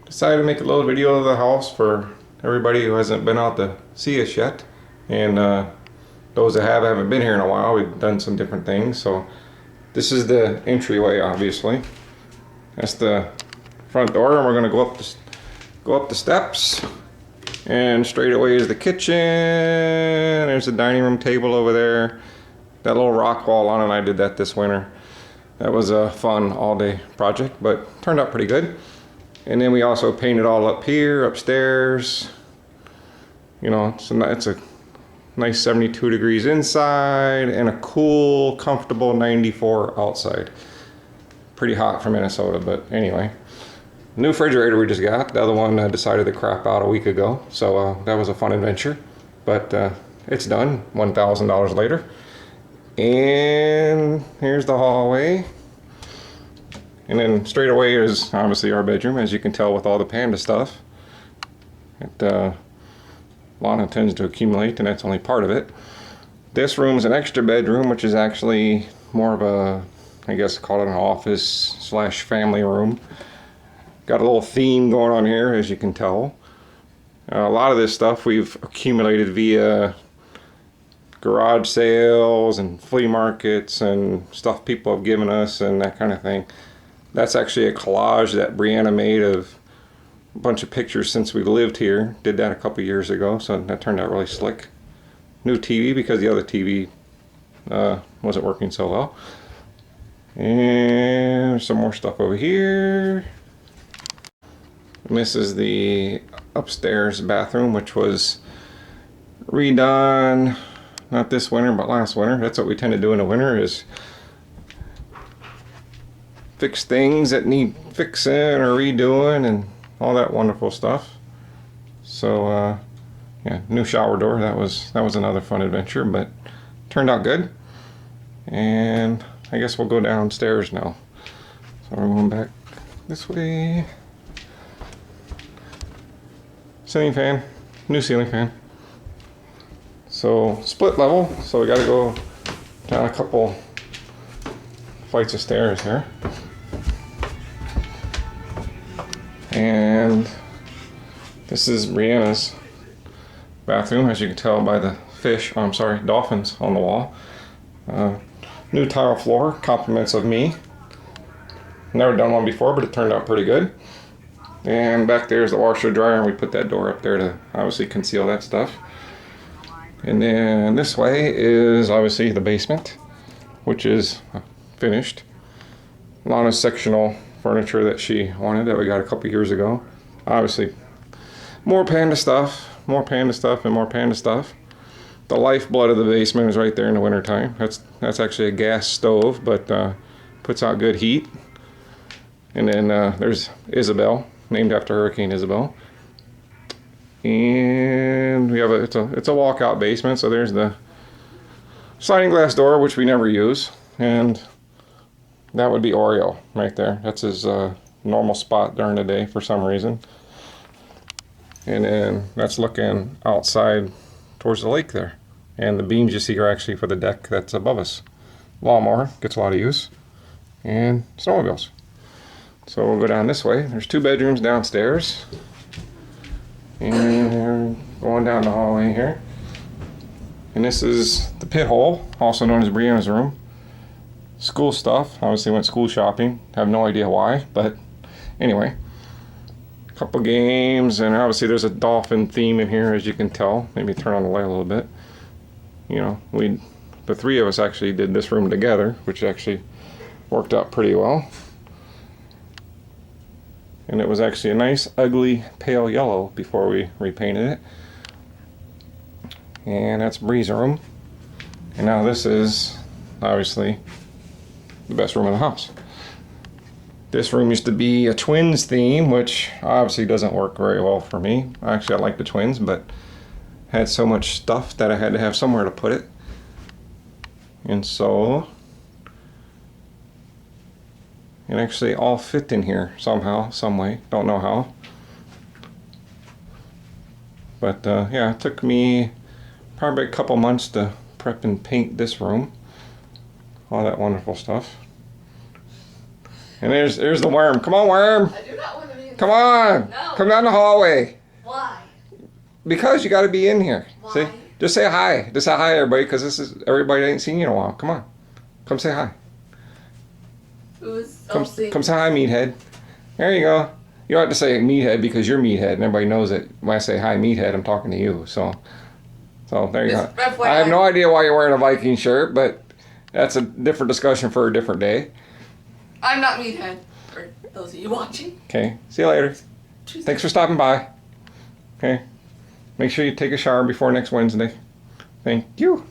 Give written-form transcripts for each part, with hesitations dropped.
Decided to make a little video of the house for everybody who hasn't been out to see us yet. And those that haven't been here in a while, we've done some different things. So this is the entryway, obviously. That's the front door, and we're gonna go up the steps. And straight away is the kitchen. There's the dining room table over there. That little rock wall on it, I did that this winter. That was a fun all-day project, but turned out pretty good. And then we also painted all up here, upstairs. You know, so it's a nice 72 degrees inside and a cool, comfortable 94 outside. Pretty hot for Minnesota, but anyway. New refrigerator we just got. The other one decided to crap out a week ago, so that was a fun adventure. But it's done, $1,000 later. And here's the hallway. And then straight away is obviously our bedroom, as you can tell with all the panda stuff. Lana tends to accumulate, and that's only part of it. This room's an extra bedroom, which is actually more of a, I guess call it an office slash family room. Got a little theme going on here, as you can tell. A lot of this stuff we've accumulated via garage sales and flea markets and stuff people have given us and that kind of thing. That's actually a collage that Brianna made of a bunch of pictures since we lived here. Did that a couple years ago, so that turned out really slick. New TV because the other TV wasn't working so well. And some more stuff over here. And this is the upstairs bathroom, which was redone not this winter but last winter. That's what we tend to do in the winter, is fix things that need fixing or redoing and all that wonderful stuff. So yeah, new shower door. That was another fun adventure, but turned out good. And I guess we'll go downstairs now. So we're going back this way. Ceiling fan, new ceiling fan. So split level, so we got to go down a couple flights of stairs here. And this is Brianna's bathroom, as you can tell by the dolphins on the wall. New tile floor, compliments of me. Never done one before, but it turned out pretty good. And back there is the washer dryer, and we put that door up there to obviously conceal that stuff. And then this way is obviously the basement, which is finished. Lana's sectional furniture that she wanted that we got a couple years ago. Obviously, more panda stuff, and more panda stuff. The lifeblood of the basement is right there in the wintertime. That's actually a gas stove, but puts out good heat. And then there's Isabel, named after Hurricane Isabel. And we have it's a walkout basement, so there's the sliding glass door, which we never use, and that would be Oreo right there. That's his normal spot during the day for some reason. And then that's looking outside towards the lake there. And the beams you see are actually for the deck that's above us. Lawnmower gets a lot of use. And snowmobiles. So we'll go down this way. There's 2 bedrooms downstairs. And we're going down the hallway here. And this is the pit hole, also known as Brianna's room. School stuff. Obviously went school shopping. Have no idea why, but anyway. Couple games, and obviously there's a dolphin theme in here, as you can tell. Maybe turn on the light a little bit. You know, the 3 of us actually did this room together, which actually worked out pretty well. And it was actually a nice, ugly, pale yellow before we repainted it. And that's Bree's room. And now this is, obviously, the best room in the house. This room used to be a twins theme, which obviously doesn't work very well for me. Actually, I like the twins, but had so much stuff that I had to have somewhere to put it. And so it actually all fit in here somehow, some way. Don't know how. But yeah, it took me probably a couple months to prep and paint this room. All that wonderful stuff. And there's the worm. Come on, worm! I do not want to be Come on. No. Come down the hallway. Why? Because you got to be in here. Why? See? Just say hi. Just say hi, everybody, because this is everybody ain't seen you in a while. Come on. Come say hi. Who's Come say hi, meathead. There you go. You don't have to say meathead because you're meathead, and everybody knows that when I say hi, meathead, I'm talking to you. So there you go. I have no idea why you're wearing a Viking shirt, but that's a different discussion for a different day. I'm not meathead. For those of you watching. Okay. See you later. Thanks for stopping by. Okay. Make sure you take a shower before next Wednesday. Thank you.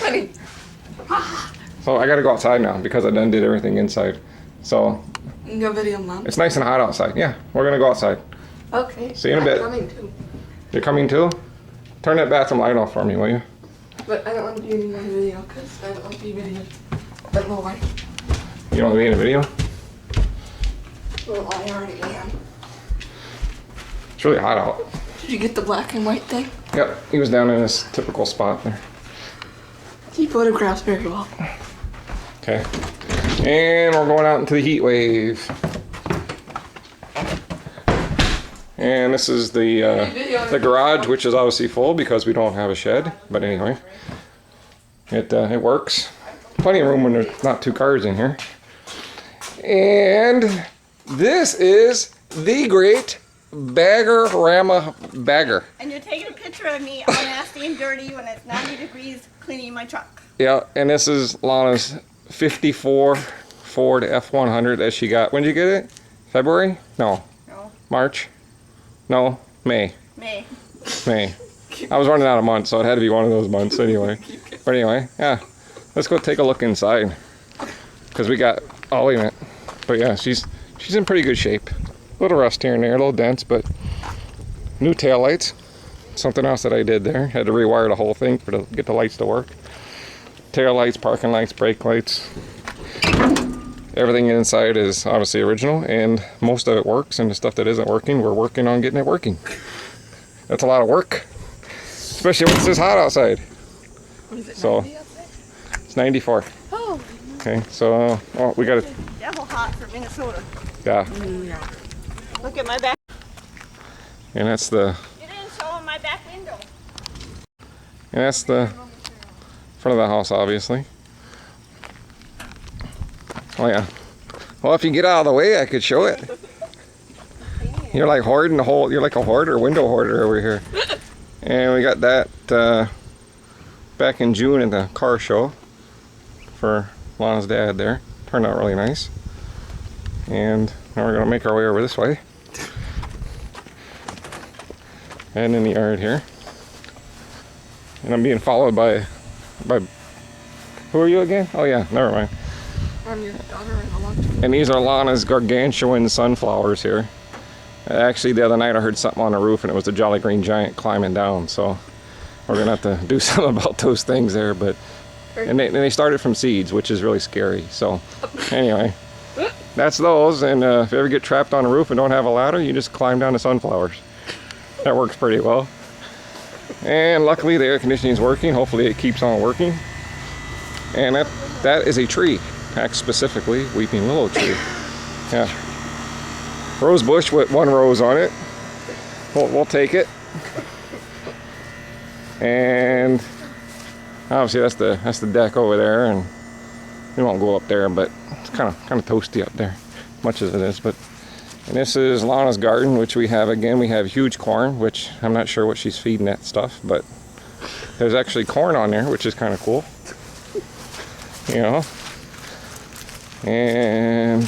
Honey. So I gotta go outside now because I done did everything inside. So You can go video, Mom. it's nice and hot outside. Yeah, we're gonna go outside. Okay. See you in a bit. I'm coming too. You're coming too? Turn that bathroom light off for me, will you? But I don't want to be in my video because I don't want to be videoed. But no, I. You don't want to be in a video? Well, I already am. It's really hot out. Did you get the black and white thing? Yep, he was down in his typical spot there. He photographs very well. Okay. And we're going out into the heat wave. And this is the garage, which is obviously full because we don't have a shed. But anyway, it works. Plenty of room when there's not two cars in here. And this is the great Bagger-Rama Bagger. And you're taking a picture of me all nasty and dirty when it's 90 degrees cleaning my truck. Yeah, and this is Lana's 54 Ford F100 that she got. When did you get it? February? No. No. March? No. May. Me. May. I was running out of months, so it had to be one of those months anyway. But anyway, yeah. Let's go take a look inside. Because we got... Oh, wait a minute. But yeah, she's in pretty good shape. A little rust here and there, a little dents, but new taillights. Something else that I did there. Had to rewire the whole thing to get the lights to work. Tail lights, parking lights, brake lights. Everything inside is obviously original, and most of it works, and the stuff that isn't working, we're working on getting it working. That's a lot of work, especially when it's this hot outside. What is it, So, 90 outside? it's 94. Oh. Okay, so we got to, Devil hot for Minnesota. yeah, Yeah. Look at my back. and that's the show on my back window. front of the house, obviously. Oh yeah. Well, if you get out of the way, I could show it. You're like hoarding the whole. You're like a hoarder, window hoarder over here. And we got that back in June at the car show for Lana's dad there. Turned out really nice. And now we're gonna make our way over this way. And in the yard here. And I'm being followed by who are you again? Oh yeah, never mind. I'm your daughter and I want to. And these are Lana's gargantuan sunflowers here. Actually, the other night I heard something on the roof and it was a Jolly Green Giant climbing down, so we're gonna have to do something about those things there. But and they started from seeds, which is really scary. So anyway, that's those. And if you ever get trapped on a roof and don't have a ladder, you just climb down the sunflowers. That works pretty well. And luckily the air conditioning is working. Hopefully it keeps on working. And that is a tree. Specifically, weeping willow tree. Yeah. Rose bush with one rose on it. We'll take it. And obviously that's the deck over there, and we won't go up there, but it's kind of toasty up there, much as it is. But and this is Lana's garden, which we have again. We have huge corn, which I'm not sure what she's feeding that stuff, but there's actually corn on there, which is kind of cool. You know. And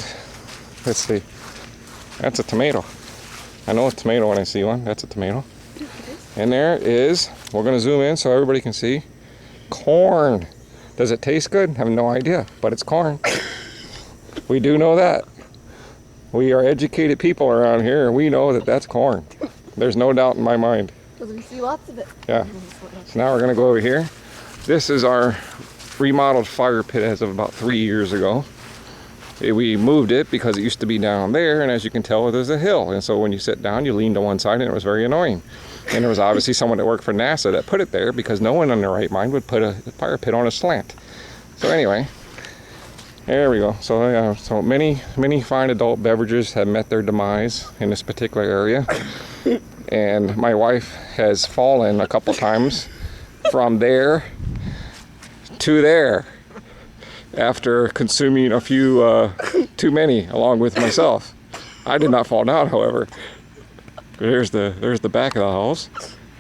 let's see, that's a tomato. I know a tomato when I see one. That's a tomato. And there is, we're going to zoom in so everybody can see, corn. Does it taste good? I have no idea, but it's corn. We do know that. We are educated people around here, and we know that that's corn. There's no doubt in my mind. Because we see lots of it. Yeah. So now we're going to go over here. This is our remodeled fire pit as of about 3 years ago. We moved it because it used to be down there, and as you can tell, there's a hill. And so when you sit down, you lean to one side, and it was very annoying. And there was obviously someone that worked for NASA that put it there because no one in their right mind would put a fire pit on a slant. So anyway, There we go. So yeah, so many fine adult beverages have met their demise in this particular area, and my wife has fallen a couple times from there to there after consuming a few too many along with myself. I did not fall down, however. There's the back of the house,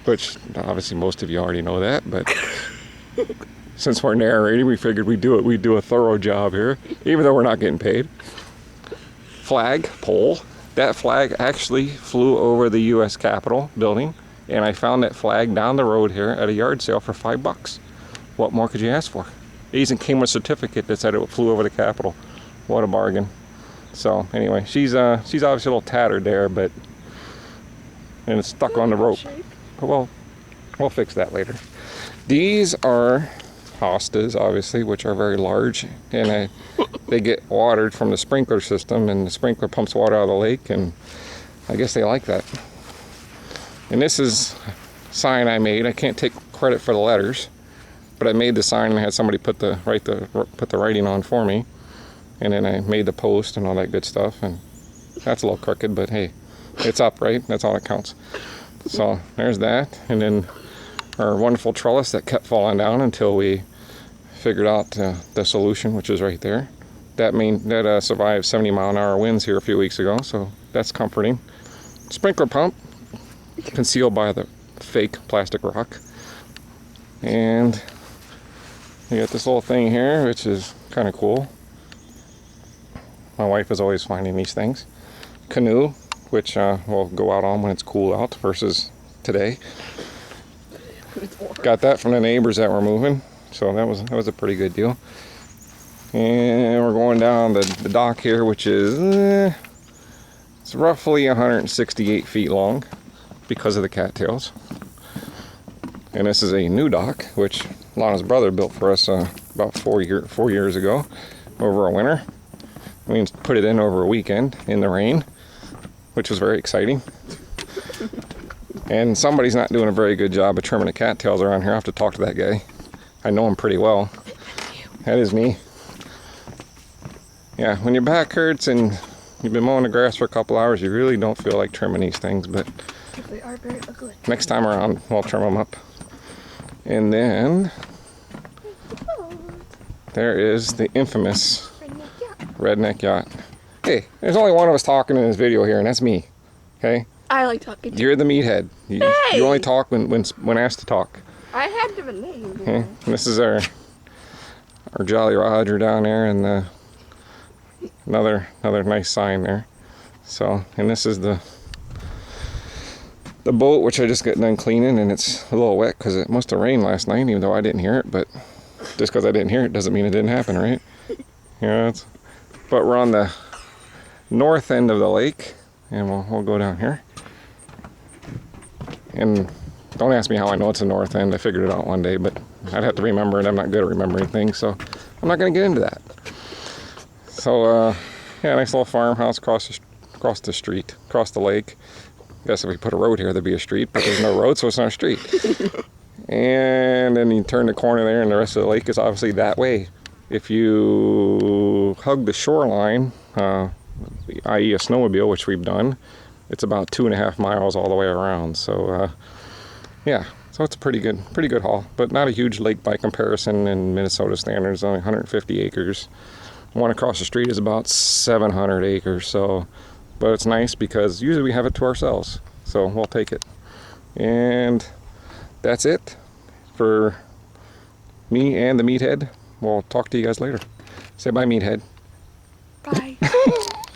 which obviously most of you already know that, but since we're narrating, we figured we'd do a thorough job here, even though we're not getting paid. Flag pole. That flag actually flew over the U.S. Capitol building, and I found that flag down the road here at a yard sale for $5. What more could you ask for? It even came with a certificate that said it flew over the Capitol. What a bargain. So anyway, she's obviously a little tattered there, but and it's stuck on the rope. But we'll fix that later. These are hostas, obviously, which are very large, and they get watered from the sprinkler system, and the sprinkler pumps water out of the lake, and I guess they like that. And this is a sign I made. I can't take credit for the letters, but I made the sign and had somebody put the writing on for me, and then I made the post and all that good stuff. And that's a little crooked, but hey, it's up, right? That's all that counts. So there's that, and then our wonderful trellis that kept falling down until we figured out the solution, which is right there. That survived 70-mile-an-hour winds here a few weeks ago, so that's comforting. Sprinkler pump concealed by the fake plastic rock, and we got this little thing here, which is kind of cool. My wife is always finding these things. Canoe, which we'll go out on when it's cool out versus today. Got that from the neighbors that were moving, so that was a pretty good deal. And we're going down the dock here, which is it's roughly 168 feet long because of the cattails. And this is a new dock, which Lana's brother built for us about 4 years ago over a winter. We put it in over a weekend in the rain, which was very exciting. And somebody's not doing a very good job of trimming the cattails around here. I have to talk to that guy. I know him pretty well. That is me. Yeah, when your back hurts and you've been mowing the grass for a couple hours, you really don't feel like trimming these things, but They are very ugly. next time around, we'll trim them up. And then there is the infamous redneck yacht. Hey, there's only one of us talking in this video here, and that's me. Okay? I like talking to You're the meathead. You Hey! only talk when asked to talk. I had to have a name. Okay? And this is our Jolly Roger down there, and another nice sign there. So, and this is the boat, which I just got done cleaning, and it's a little wet because it must have rained last night, even though I didn't hear it. But just because I didn't hear it doesn't mean it didn't happen, right? Yeah. But we're on the north end of the lake, and we'll go down here. And don't ask me how I know it's the north end. I figured it out one day, but I'd have to remember it. I'm not good at remembering things, so I'm not going to get into that. So, yeah, nice little farmhouse across the street, across the lake. I guess if we put a road here, there'd be a street, but there's no road, so it's not a street. And then you turn the corner there, and the rest of the lake is obviously that way. If you hug the shoreline, i.e. a snowmobile, which we've done, it's about 2.5 miles all the way around. So, yeah, so it's a pretty good haul, but not a huge lake by comparison in Minnesota standards. Only 150 acres. One across the street is about 700 acres. So, but it's nice because usually we have it to ourselves. So we'll take it. And that's it for me and the meathead. We'll talk to you guys later. Say bye, meathead. Bye.